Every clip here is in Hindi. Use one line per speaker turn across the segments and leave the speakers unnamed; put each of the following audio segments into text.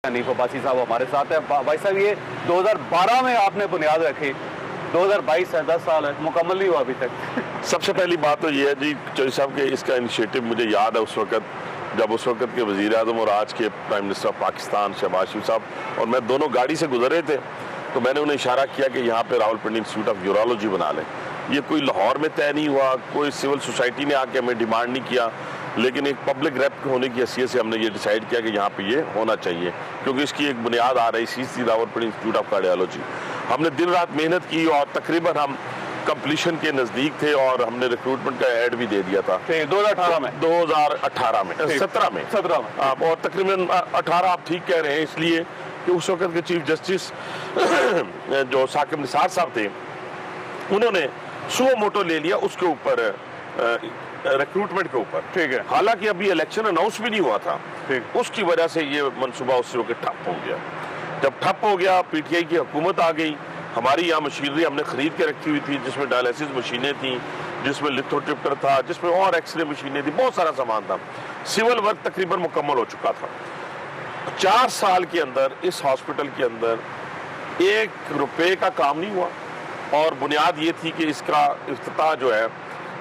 हनीफ अब्बासी साहब हमारे साथ है। भाई साहब, ये 2012 में आपने बुनियाद रखी, 2022 है, 10 साल है, मुकम्मल नहीं हुआ अभी तक।
सबसे पहली बात तो ये है जी, चौधरी साहब के इसका इनिशिएटिव मुझे याद है उस वक्त जब उस वक्त के वज़ीर आज़म और आज के prime minister of Pakistan Shahbaz Sharif साहब और मैं दोनों गाड़ी से गुजर रहे थे, तो मैंने उन्हें इशारा किया कि यहाँ पे रावलपिंडी इंस्टीट्यूट ऑफ यूरोलॉजी बना लें। ये कोई लाहौर में तय नहीं हुआ, कोई सिविल सोसाइटी ने आके हमें डिमांड नहीं किया, लेकिन एक पब्लिक रेप होने की हैसियत से हमने ये डिसाइड किया कि यहाँ पे ये होना चाहिए, क्योंकि इसकी एक बुनियाद आ रही थी रावलपिंडी इंस्टीट्यूट ऑफ कार्डियोलॉजी। हमने दिन रात मेहनत की और तकरीबन हम कंप्लीशन के नज़दीक थे और हमने रिक्रूटमेंट का ऐड भी दे दिया था
2018 में
2018 में 17 में आप, और तकरीबन 18 आप ठीक कह रहे हैं, इसलिए कि उस वक्त के चीफ जस्टिस जो साकिब निसार साहब थे, उन्होंने सुओ मोटो ले लिया उसके ऊपर, रिक्रूटमेंट के ऊपर। ठीक है, हालांकि अभी इलेक्शन अनाउंस भी नहीं हुआ था, उसकी वजह से ये मनसूबा उससे होकर ठप हो गया। जब ठप हो गया, पीटीआई की हुकूमत आ गई, हमारी यहाँ मशीनरी हमने खरीद के रखी हुई थी, जिसमें डायलिसिस मशीनें थी, जिसमें लिथोट्रिप्टर था, जिसमें और एक्सरे मशीनें थी, बहुत सारा सामान था। सिविल वर्क तकरीबन मुकम्मल हो चुका था। 4 साल के अंदर इस हॉस्पिटल के अंदर 1 रुपए का काम नहीं हुआ, और बुनियाद ये थी कि इसका इफ्तिताह जो है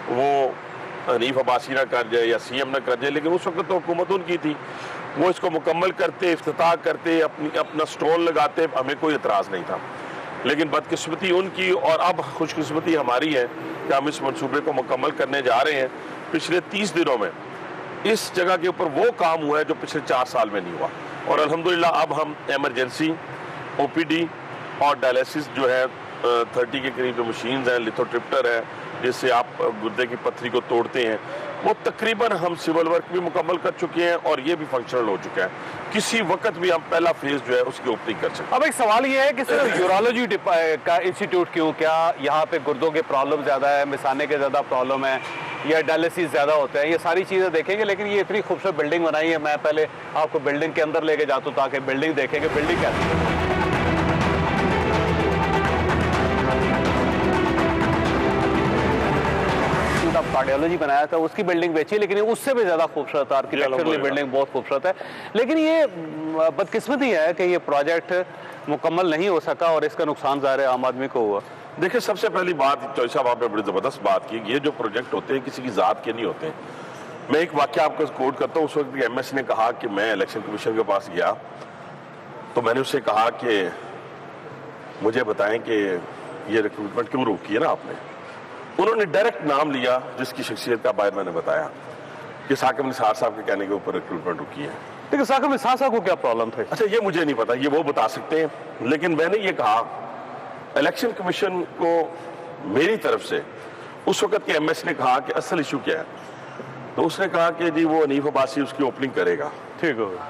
वो हनीफ अब्बासी ना कर जाए या सीएम ना कर जाए, लेकिन उस वक्त तो हुकूमत उनकी थी, वो इसको मुकम्मल करते, इफ्तिताह करते, अपना स्टॉल लगाते, हमें कोई एतराज़ नहीं था। लेकिन बदकिस्मती उनकी और अब खुशकिस्मती हमारी है कि हम इस मनसूबे को मुकम्मल करने जा रहे हैं। पिछले 30 दिनों में इस जगह के ऊपर वो काम हुआ है जो पिछले 4 साल में नहीं हुआ, और अल्हम्दुलिल्लाह अब हम एमरजेंसी, ओपीडी और डायलिसिस जो है 30 के करीब जो मशीन्स हैं, लिथोट्रिप्टर है जिससे आप गुर्दे की पत्थरी को तोड़ते हैं, वो तकरीबन हम सिविल वर्क भी मुकम्मल कर चुके हैं और ये भी फंक्शनल हो चुका है। किसी वक्त भी हम पहला फेज जो है उसकी ओपनिंग कर सकते हैं।
अब एक सवाल ये है कि सिर्फ यूरोलॉजी का इंस्टीट्यूट क्यों? क्या यहाँ पे गुर्दों के प्रॉब्लम ज़्यादा है, मिसाने के ज़्यादा प्रॉब्लम है, या डायलिसिस ज़्यादा होता है? ये सारी चीज़ें देखेंगे, लेकिन ये इतनी खूबसूरत बिल्डिंग बनाई है। मैं पहले आपको बिल्डिंग के अंदर लेके जाता हूँ ताकि बिल्डिंग देखेंगे बिल्डिंग कैसी है। कार्डियोलॉजी बनाया था, उसकी बिल्डिंग बेची, लेकिन उससे भी ज्यादा खूबसूरत आर्किटेक्चरली बिल्डिंग बहुत खूबसूरत है। लेकिन ये बदकिस्मती है कि ये प्रोजेक्ट मुकम्मल नहीं हो सका और इसका नुकसान ज़ाहिर है आम आदमी को हुआ।
देखिए, सबसे पहली बात चौधरी साहब आपने बड़ी ज़बरदस्त बात की, ये जो प्रोजेक्ट होते हैं किसी की ज़ात के नहीं होते। मैं एक वाक़या आपको कोट करता हूँ। उस वक्त एमएस ने कहा कि मैं इलेक्शन कमीशन के पास गया, तो मैंने उससे कहा कि मुझे बताएं कि ये रिक्रूटमेंट क्यों रोकी है ना आपने। उन्होंने डायरेक्ट नाम लिया जिसकी शख्सियत का बारे मैंने बताया कि साकिब निसार साहब के कहने के ऊपर रिक्रूटमेंट रुकी है।
लेकिन साकिब निसार साहब को क्या प्रॉब्लम थे?
अच्छा, ये मुझे नहीं पता, ये वो बता सकते हैं, लेकिन मैंने ये कहा इलेक्शन कमीशन को मेरी तरफ से उस वक्त के एमएस ने कहा कि असल इशू क्या है, तो उसने कहा कि जी वो हनीफ अब्बासी उसकी ओपनिंग करेगा।
ठीक हो गया।